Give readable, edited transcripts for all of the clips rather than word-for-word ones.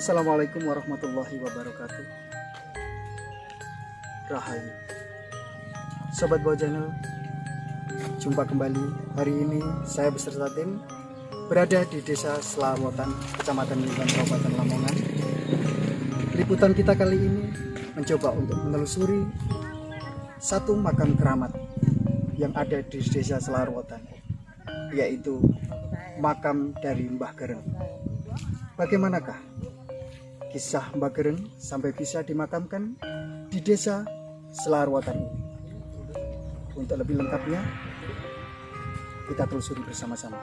Assalamualaikum warahmatullahi wabarakatuh. Rahayu Sobat Bawa Channel, jumpa kembali. Hari ini saya beserta tim berada di Desa Selarotan, Kecamatan Lintan, Kabupaten Lamongan. Liputan kita kali ini mencoba untuk menelusuri satu makam keramat yang ada di Desa Selarotan, yaitu makam dari Mbah Gereng. Bagaimanakah kisah Mbah Gereng sampai bisa dimakamkan di Desa Selarotan ini? Untuk lebih lengkapnya, kita telusuri bersama-sama.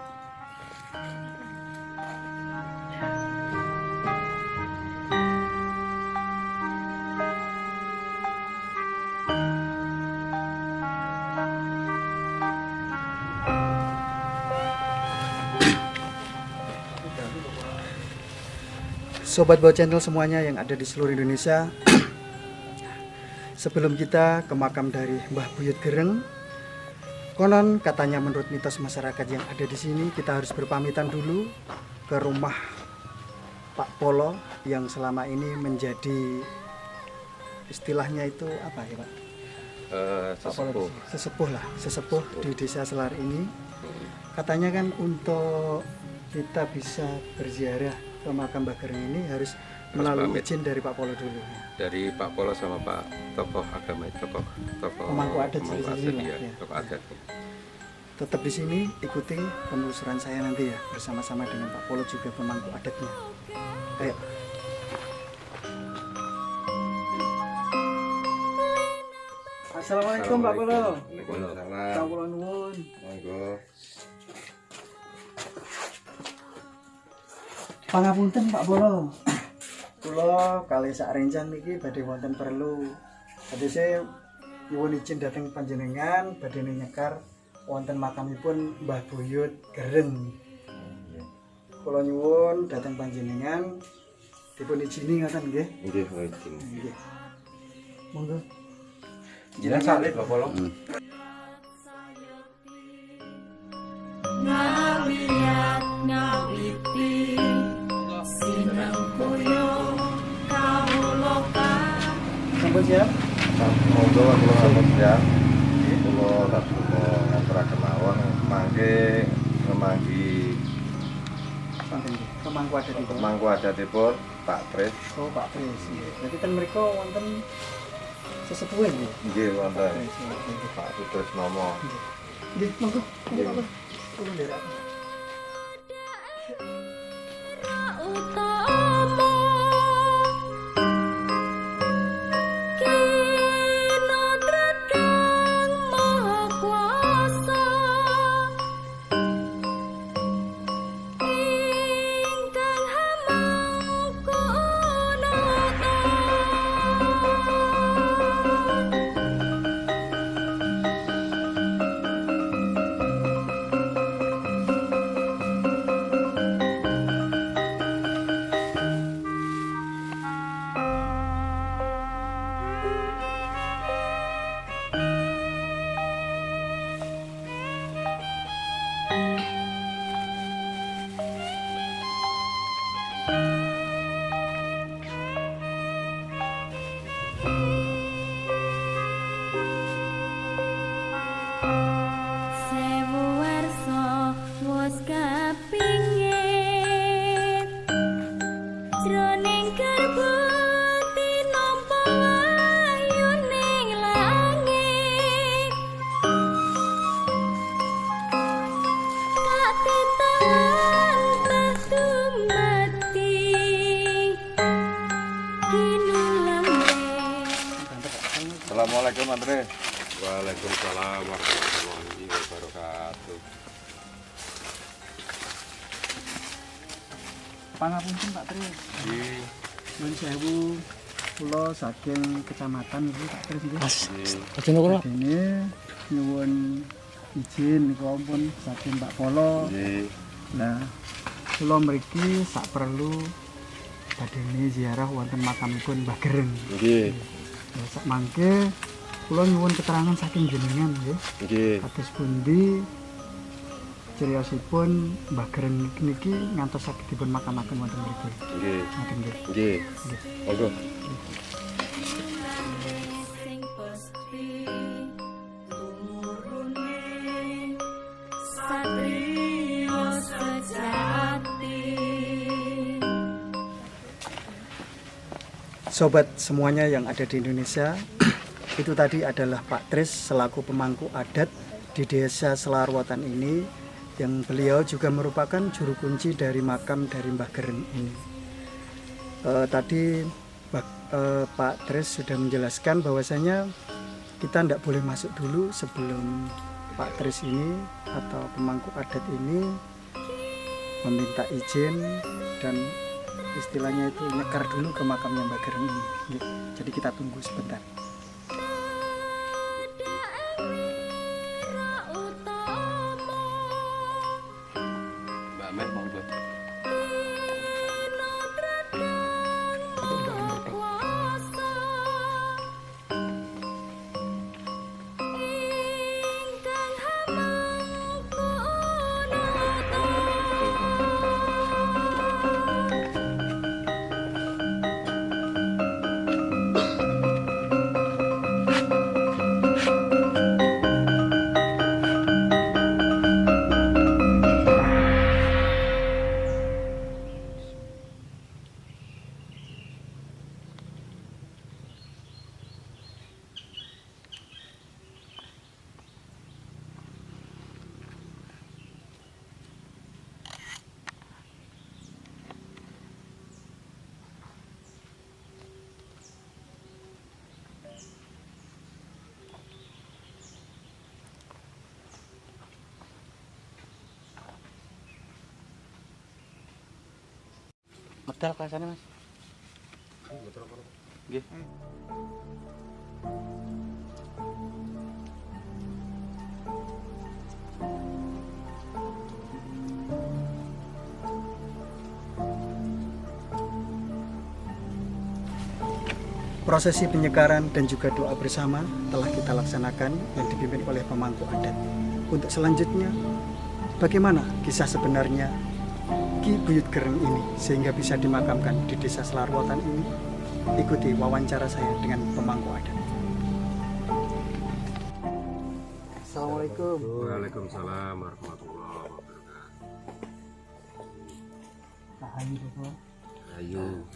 Sobat Bawa Channel semuanya yang ada di seluruh Indonesia, sebelum kita ke makam dari Mbah Buyut Gereng, konon katanya menurut mitos masyarakat yang ada di sini, kita harus berpamitan dulu ke rumah Pak Polo yang selama ini menjadi, istilahnya itu apa ya Pak? Sesepuh di Desa Selar ini. Katanya kan untuk kita bisa berziarah ke makam Mbah Gereng ini harus melalui izin dari Pak Polo dulu. Dari Pak Polo sama Pak tokoh agama, tokoh pemangku adat ya, tokoh adat. Tetap di sini ikuti penelusuran saya nanti ya, bersama-sama dengan Pak Polo juga pemangku adatnya. Ayo. Assalamualaikum Pak Polo. Waalaikumsalam. Pak Polo nuwun. Monggo. Pangapunten Pak Polo. Kula kali sak rencang niki badhe wonten perlu. Badhe saya nyuwun izin dhateng panjenengan badhe nyekar wonten makamipun Mbah Buyut Gereng. Kula nyuwun dhateng panjenengan dipun izini ngoten nggih. Nggih, izin. Nggih. Monggo. Jenengan saleh Pak Polo. Ngawiyat ngawiti sinau koyo kawula Sampun siap? Monggo kula sampun siap. Kula langsung ngaturaken mawon mangke ngemanggi Sampun nggih. Kemangku adatipun. pemangku adatipun Pak Pres. Oh Pak Pres. Berarti ten mriku wonten sesepuh nggih. Nggih wonten Nggih. Pak Sutris Nomo. Nggih, monggo. Monggo Pak Polo. Kula nderek. utama kinodrat kang maha kuasa ingkang hamangkunata sewu warsa wis kapingin jroning garba tinampa wahyu ning langit katetangan patumati kinulambe. Assalamualaikum Andre. Waalaikumsalam warahmatullahi wabarakatuh. Pangapunten Pak Pres. Nggih. Nuwun sewu, kula saking kecamatan iki Pak Pres nggih. Aja kula. Dene nyuwun izin niku pun saking Pak Polo. Nggih. Nah, kula mriki sak perlu badhe ziarah wonten makamipun Mbah Gereng. Nggih. Ya sak mangke kula nyuwun keterangan saking jenengan nggih. Nggih. Kados pundi Ciriosipun Mbah Gereng niki ngantos saged dipun makamaken wonten mriki. Nggih. Ngoten nggih. Nggih. Monggo. sing pasti tumurune satriya sejati. Sobat semuanya yang ada di Indonesia, itu tadi adalah Pak Tris selaku pemangku adat di Desa Selarwotan ini, yang beliau juga merupakan juru kunci dari makam dari Mbah Gereng ini. Tadi Pak Tris sudah menjelaskan bahwasanya kita tidak boleh masuk dulu sebelum Pak Tris ini atau pemangku adat ini meminta izin dan istilahnya itu nyekar dulu ke makamnya Mbah Gereng ini. Jadi kita tunggu sebentar. Mbak Meh monggo. Medal kelasane Mas. Nggih. Prosesi penyekaran dan juga doa bersama telah kita laksanakan yang dipimpin oleh pemangku adat. Untuk selanjutnya, bagaimana kisah sebenarnya Ki Buyut Gereng ini sehingga bisa dimakamkan di Desa Selarwotan ini? Ikuti wawancara saya dengan pemangku adat. Assalamualaikum. Waalaikumsalam warahmatullahi wabarakatuh. Ayo.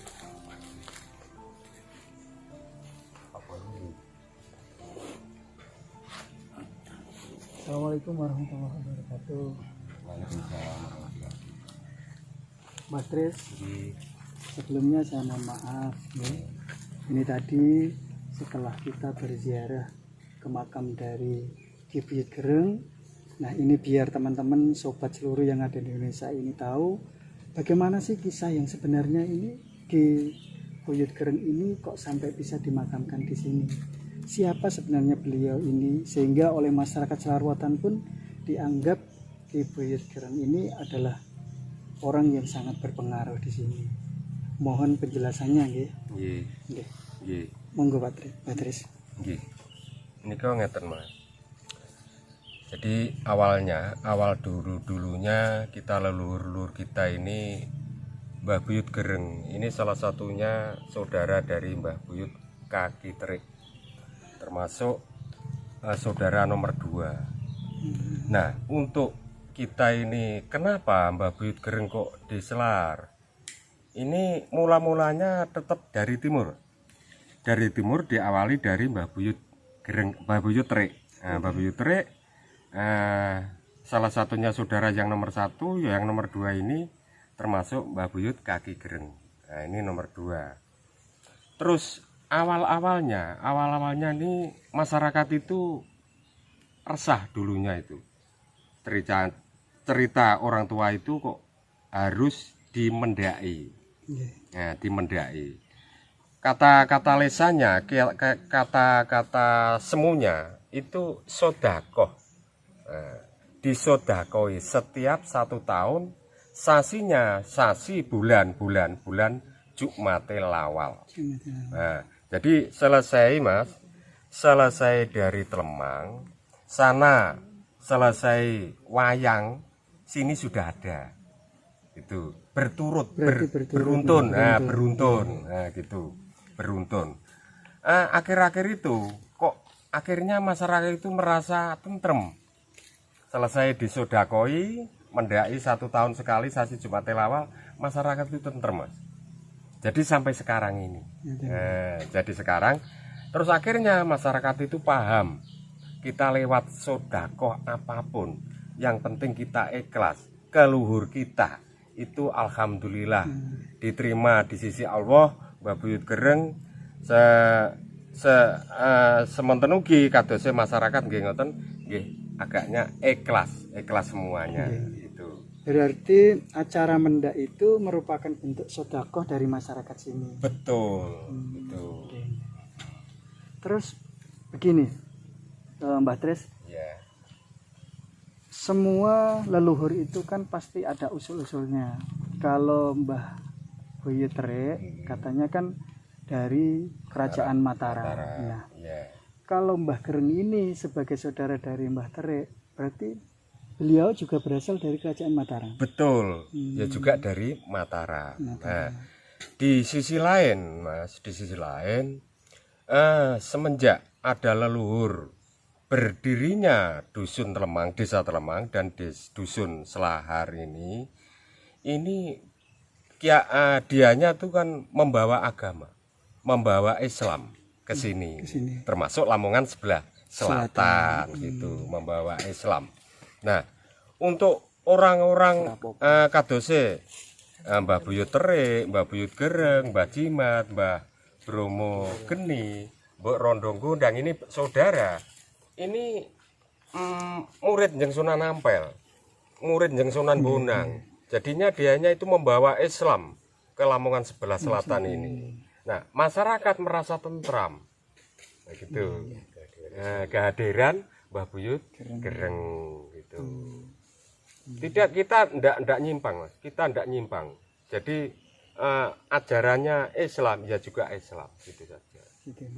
Assalamualaikum warahmatullahi wabarakatuh. Mas Tris, sebelumnya saya mohon maaf ya. Ini tadi setelah kita berziarah ke makam dari Ki Buyut Gereng. Nah ini biar teman-teman sobat seluruh yang ada di Indonesia ini tahu bagaimana sih kisah yang sebenarnya ini Ki Buyut Gereng ini kok sampai bisa dimakamkan di sini. Siapa sebenarnya beliau ini sehingga oleh masyarakat Selarwotan pun dianggap Ki Buyut Gereng ini adalah orang yang sangat berpengaruh di sini. Mohon penjelasannya nggih. Nggih. Nggih. Nggih. Monggo Pak Tris. Nggih. Nika ngeten Mas. Jadi awal dulunya kita leluhur kita ini Mbah Buyut Gereng. Ini salah satunya saudara dari Mbah Buyut Kaki Terik. Termasuk saudara nomor 2. Nah, untuk kita ini kenapa Mbah Buyut Gereng kok di Selar? Ini mula-mulanya tetap dari timur. Dari timur diawali dari Mbah Buyut Gereng, Mbah Buyut Terik. Nah, Mbah Buyut Terik salah satunya saudara yang nomor 1, yang nomor 2 ini termasuk Mbah Buyut Kaki Gereng. Nah, ini nomor 2. Terus awal-awalnya nih masyarakat itu resah dulunya itu. Cerita orang tua itu kok harus dimendai. Nah, dimendai. Kata-kata lesannya, kata-kata semuanya itu sodakoh. Nah, disodakoi setiap 1 tahun, sasinya sasi bulan Jumate Lawal. Nah, jadi selesai Mas, selesai dari Telemang, sana selesai wayang, sini sudah ada. Itu berturut, Berarti berturut, beruntun, beruntun. beruntun, gitu, beruntun. Akhir-akhir itu kok akhirnya masyarakat itu merasa tentrem. Selesai disodakoi, mendai 1 tahun sekali sasi Jumat Awal, masyarakat itu tentrem, Mas. Jadi sampai sekarang ini. Jadi sekarang terus akhirnya masyarakat itu paham. Kita lewat sodakoh apapun, yang penting kita ikhlas. Keluhur kita itu alhamdulillah diterima di sisi Allah. Mbah Buyut Gereng semonten ugi kadose masyarakat nggih ngoten nggih agaknya ikhlas semuanya gitu. Berarti acara mendak itu merupakan bentuk sedekah dari masyarakat sini. Betul, betul. Oke. Terus begini, Mbah Tres, Ya, semua leluhur itu kan pasti ada usul-usulnya. Kalau Mbah Buyut Terik katanya kan dari Kerajaan Mataram. Nah, ya. kalau Mbah Gereng ini sebagai saudara dari Mbah Terik, berarti beliau juga berasal dari Kerajaan Mataram. Betul, ya juga dari Mataram. Nah, di sisi lain, Mas, di sisi lain, semenjak ada leluhur berdirinya dusun Telemang, desa Telemang dan dusun Selahar ini dianya tuh kan membawa agama, membawa Islam ke sini, termasuk Lamongan sebelah selatan gitu, membawa Islam. Nah, untuk orang-orang kadose Mbah Buyut Terik, Mbah Buyut Gereng, Mbah Jimat, Mbah Bromo Geni, Mbok Rondong Gondang ini saudara. Ini murid Njeng Sunan Ampel, murid Njeng Sunan Bonang. Jadinya dianya itu membawa Islam ke Lamongan sebelah selatan ini. Nah, masyarakat merasa tentram. Nah, gitu. Nah, kehadiran Mbah Buyut Gereng gitu. Tidak, kita ndak nyimpang, Mas. Kita ndak nyimpang. Jadi ajarannya Islam, ya juga Islam gitu saja. Gitu.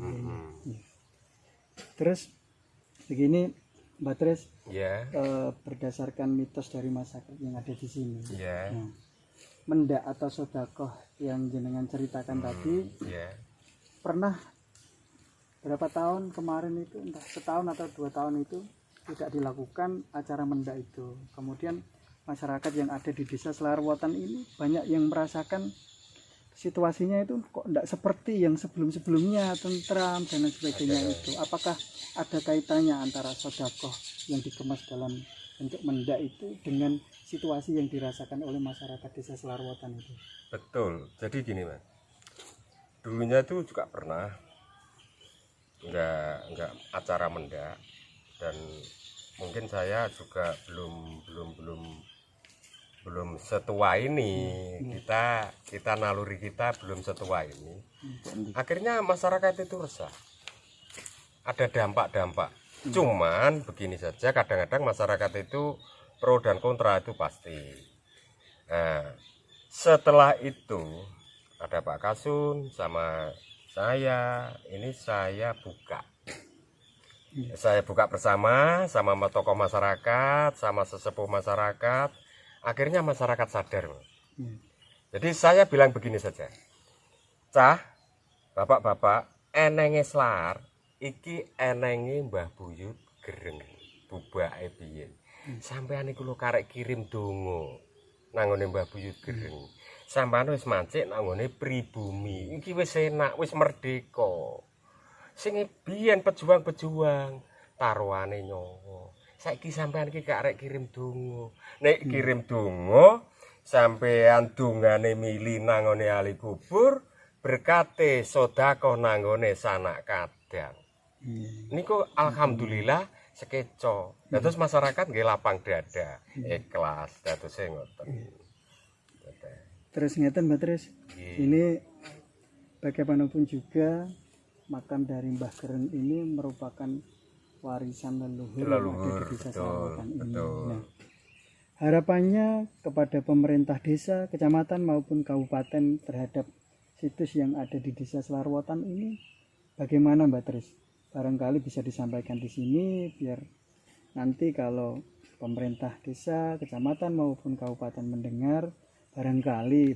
Terus begini, Mbak Tres, Ya. berdasarkan mitos dari masyarakat yang ada di sini, Ya. nah, mendak atau sodakoh yang jenengan ceritakan tadi, Ya. pernah berapa tahun kemarin itu, entah setahun atau 2 tahun itu tidak dilakukan acara mendak itu. Kemudian masyarakat yang ada di desa Selarwotan ini banyak yang merasakan situasinya itu kok tidak seperti yang sebelum-sebelumnya, tentram dan lain sebagainya itu. Apakah ada kaitannya antara sodakoh yang dikemas dalam bentuk mendak itu dengan situasi yang dirasakan oleh masyarakat desa Selarwotan itu? Betul. Jadi gini, Mas. Dulunya itu juga pernah enggak acara mendak, dan mungkin saya juga belum setua ini, kita naluri kita belum setua ini. Akhirnya masyarakat itu resah, ada dampak-dampak. Cuman begini saja, kadang-kadang masyarakat itu pro dan kontra itu pasti. Nah, setelah itu ada Pak Kasun sama saya, ini saya buka bersama sama tokoh masyarakat, sama sesepuh masyarakat. Akhirnya masyarakat sadar. Jadi saya bilang begini saja, cah, bapak-bapak, enenge Slar, iki enenge Mbah Buyut Gereng, bubake biyen. Sampeyan iku lho karek kirim donga nanggone Mbah Buyut Gereng. Sampeyan wis mancik nanggone pribumi. Iki wis enak, wis merdeka. Sing biyen pejuang-pejuang taruhane nyawa. Saiki sampean iki karek kirim donga. Nek kirim donga, sampean dongane mili nanggone ahli kubur, berkate sedekah nanggone sanak kadang. Niku alhamdulillah sekeco. Terus masyarakat nggih lapang dada, ikhlas, dados ngoten. Terus ngeten Mbak Tres, ini bagaimanapun juga makam dari Mbah Gereng ini merupakan warisan leluhur yang ada di desa Selarwotan ini. Nah, harapannya kepada pemerintah desa, kecamatan maupun kabupaten terhadap situs yang ada di desa Selarwotan ini bagaimana Mbak Tris? Barangkali bisa disampaikan di sini biar nanti kalau pemerintah desa, kecamatan maupun kabupaten mendengar, barangkali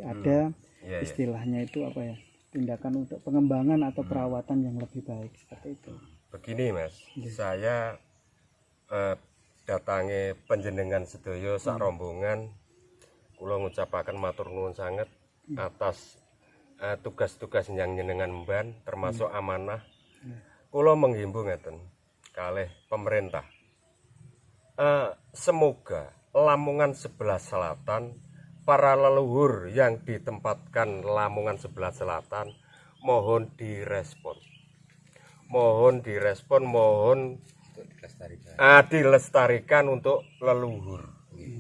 ada Iya, iya. istilahnya itu apa ya, tindakan untuk pengembangan atau perawatan yang lebih baik seperti itu. Begini Mas, Iya. saya datangi panjenengan sedaya sak rombongan, kula ngucapaken matur nuwun sanget atas tugas-tugas yang nyenengan mban termasuk amanah. Kula menghimbau ngeten kalih pemerintah. Semoga Lamongan sebelah selatan, para leluhur yang ditempatkan Lamongan sebelah selatan mohon direspon. Mohon dilestarikan untuk leluhur.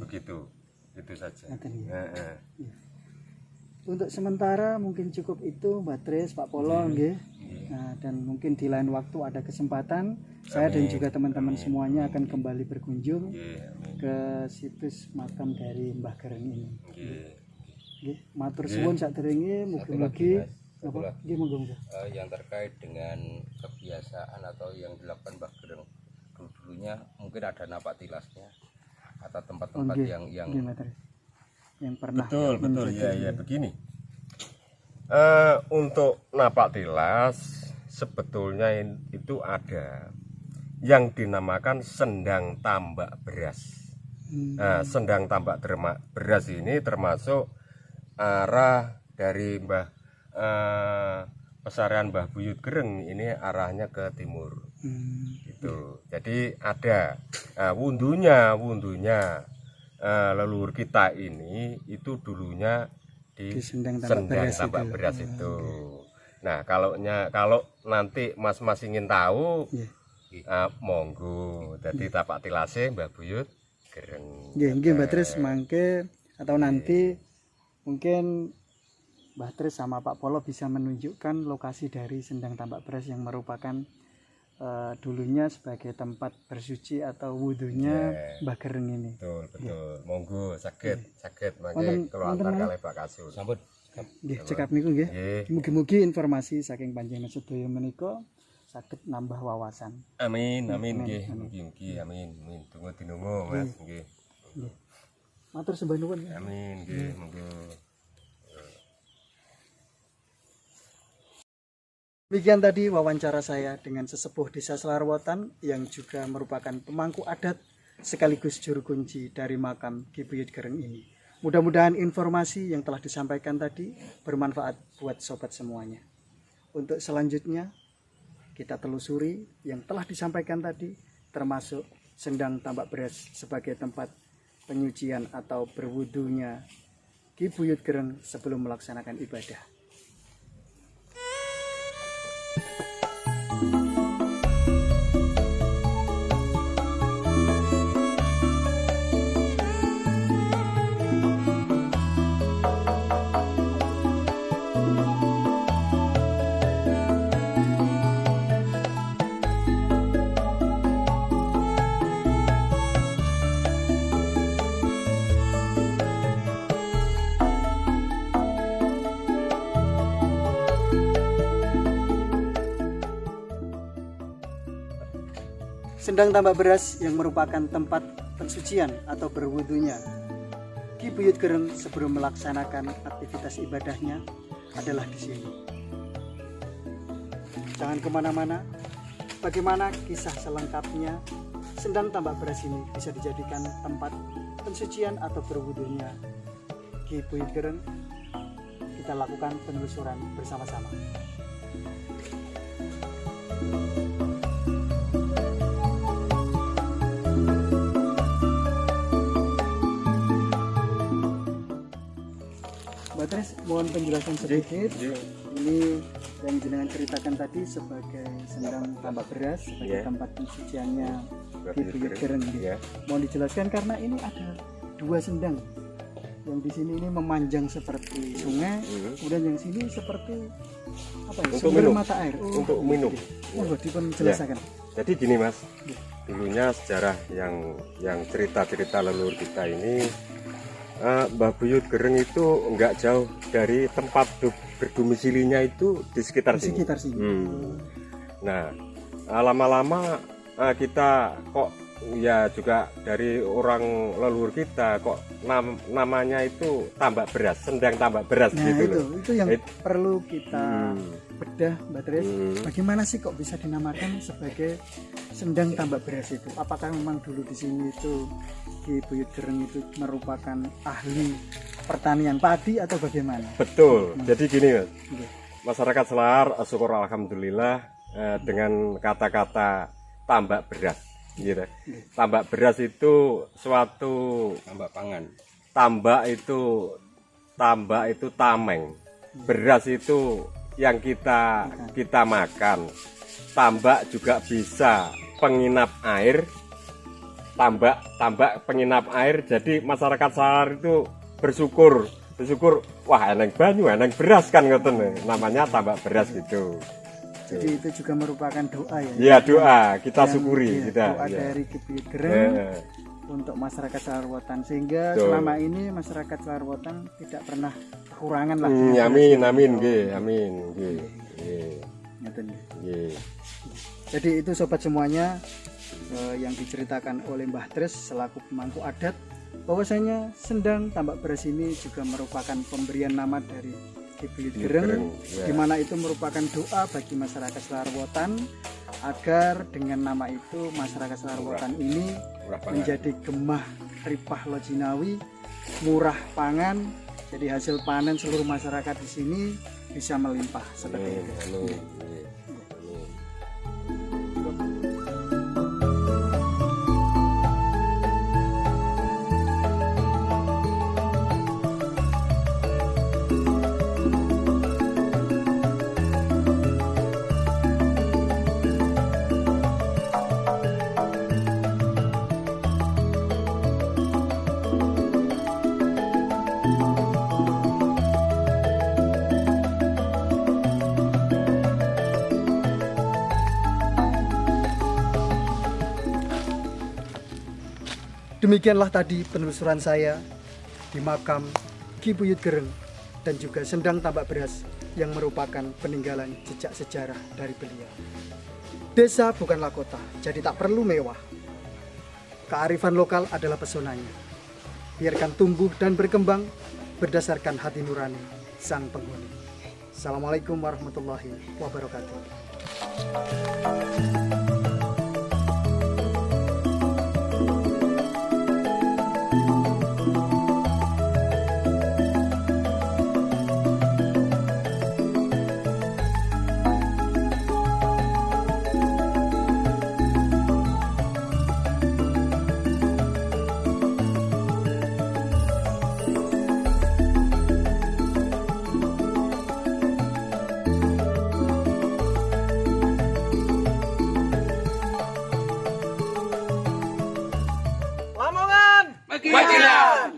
Begitu. Itu saja. Ngaten ya. Heeh. Untuk sementara mungkin cukup itu Mbak Tris, Pak Polo nggih. Nah, dan mungkin di lain waktu ada kesempatan saya dan juga teman-teman semuanya akan kembali berkunjung Nggih, amin. ke situs makam dari Mbah Gereng ini. Nggih. Nggih, matur suwun saderenge mugi-mugi satu apa? lagi. Nggih, monggo. Yang terkait dengan kebiasaan atau yang dilakukan Mbah Gereng dulunya mungkin ada napak tilasnya atau tempat-tempat Nggih, yang nggih, Mbak Tris. Yang pernah Betul, menjadi- ya begini. Untuk napak tilas sebetulnya itu ada yang dinamakan sendang tambak beras. Nah, sendang tambak beras ini termasuk arah dari pesarian Mbah Buyut Gereng ini arahnya ke timur. Gitu. Jadi ada wundunya leluhur kita ini itu dulunya di Di sendang sendang tambak tambak beras beras itu. itu. Nah, kalau nanti Mas ingin tahu, Iya. monggo. Jadi tapak tilase Mbah Buyut Gereng. Nggih, nggih Mbak Tris mangke atau nanti mungkin Mbak Tris sama Pak Polo bisa menunjukkan lokasi dari sendang tambak beras yang merupakan dulunya sebagai tempat bersuci atau wudhunya Mbah Gereng ini. Betul. Monggo sakit mangke Wonten- kula wonten, antar Mas? kalih Pak Kasul. sambut Nggih, cekap niku nggih. Nggih. Mugi-mugi informasi saking panjenengan sedaya menika saged nambah wawasan. Amin, nggih. Mugi-mugi amin. Tunggu dinungo Mas, nggih. Matur sembah nuwun. Amin, nggih, monggo. Demikian tadi wawancara saya dengan sesepuh Desa Selarwotan yang juga merupakan pemangku adat sekaligus juru kunci dari makam Ki Buyut Gereng ini. Mudah-mudahan informasi yang telah disampaikan tadi bermanfaat buat sobat semuanya. Untuk selanjutnya kita telusuri yang telah disampaikan tadi termasuk sendang tambak beras sebagai tempat penyucian atau berwudunya Ki Buyut Gereng sebelum melaksanakan ibadah. Sendang tambak beras yang merupakan tempat pensucian atau berwudunya Ki Buyut Gereng sebelum melaksanakan aktivitas ibadahnya adalah di sini. Jangan kemana-mana. Bagaimana kisah selengkapnya sendang tambak beras ini bisa dijadikan tempat pensucian atau berwudunya Ki Buyut Gereng? Kita lakukan penelusuran bersama-sama. Mbak Tris, mohon penjelasan sedikit. Ini yang jenengan ceritakan tadi sebagai sendang tambak beras, sebagai tempat pensuciannya Ki Buyut Gereng. Mohon dijelaskan karena ini ada dua sendang. Yang di sini ini memanjang seperti sungai, kemudian yang sini seperti apa ya? Untuk Sumber minum. mata air. Untuk minum. Monggo dipun jelaskan. Jadi gini Mas, dulunya sejarah yang cerita-cerita leluhur kita ini, Mbah Buyut Gereng itu enggak jauh dari tempat berdomisilinya itu di sekitar Di sini. sekitar sini. Nah, lama-lama kita kok ya juga dari orang leluhur kita kok namanya itu tambak beras, sendang tambak beras Nah gitu loh. itu yang perlu kita bedah, Mbak Tris. Bagaimana sih kok bisa dinamakan sebagai sendang tambak beras itu? Apakah memang dulu di sini itu Ki Buyut Gereng itu merupakan ahli pertanian padi atau bagaimana? Betul. Jadi gini Mas, Iya. masyarakat Selar syukur alhamdulillah dengan kata-kata tambak beras gitu. Tambak beras itu suatu tambak pangan. tambak itu tameng. Beras itu yang kita makan. Tambak juga bisa penginap air. Tambak penginap air. Jadi masyarakat Selar itu bersyukur, wah eneng banyu, eneng beras kan ngoten. Namanya tambak beras gitu. Jadi itu juga merupakan doa ya. Iya, doa kita Yang- syukuri iya, kita. doa Iya. dari Ki Buyut Gereng Eh, untuk masyarakat Selarwotan, sehingga Betul. selama ini masyarakat Selarwotan tidak pernah kekurangan lah. amin, nggih, amin, nggih. Nggih, Ngeten ya. nggih. Jadi itu sobat semuanya yang diceritakan oleh Mbah Tris selaku pemangku adat, bahwasanya sendang tambak beras ini juga merupakan pemberian nama dari Ki Buyut Gereng, ya. di mana itu merupakan doa bagi masyarakat Selarwotan agar dengan nama itu masyarakat Selarwotan ini Murah pangan. menjadi gemah ripah lojinawi, murah pangan. Jadi hasil panen seluruh masyarakat di sini bisa melimpah seperti Amin, itu. amin, nggih. Amin. Demikianlah tadi penelusuran saya di makam Ki Buyut Gereng dan juga sendang tambak beras yang merupakan peninggalan jejak sejarah dari beliau. Desa bukanlah kota, jadi tak perlu mewah. Kearifan lokal adalah pesonanya. Biarkan tumbuh dan berkembang berdasarkan hati nurani sang penghuni. Assalamualaikum warahmatullahi wabarakatuh. Makian.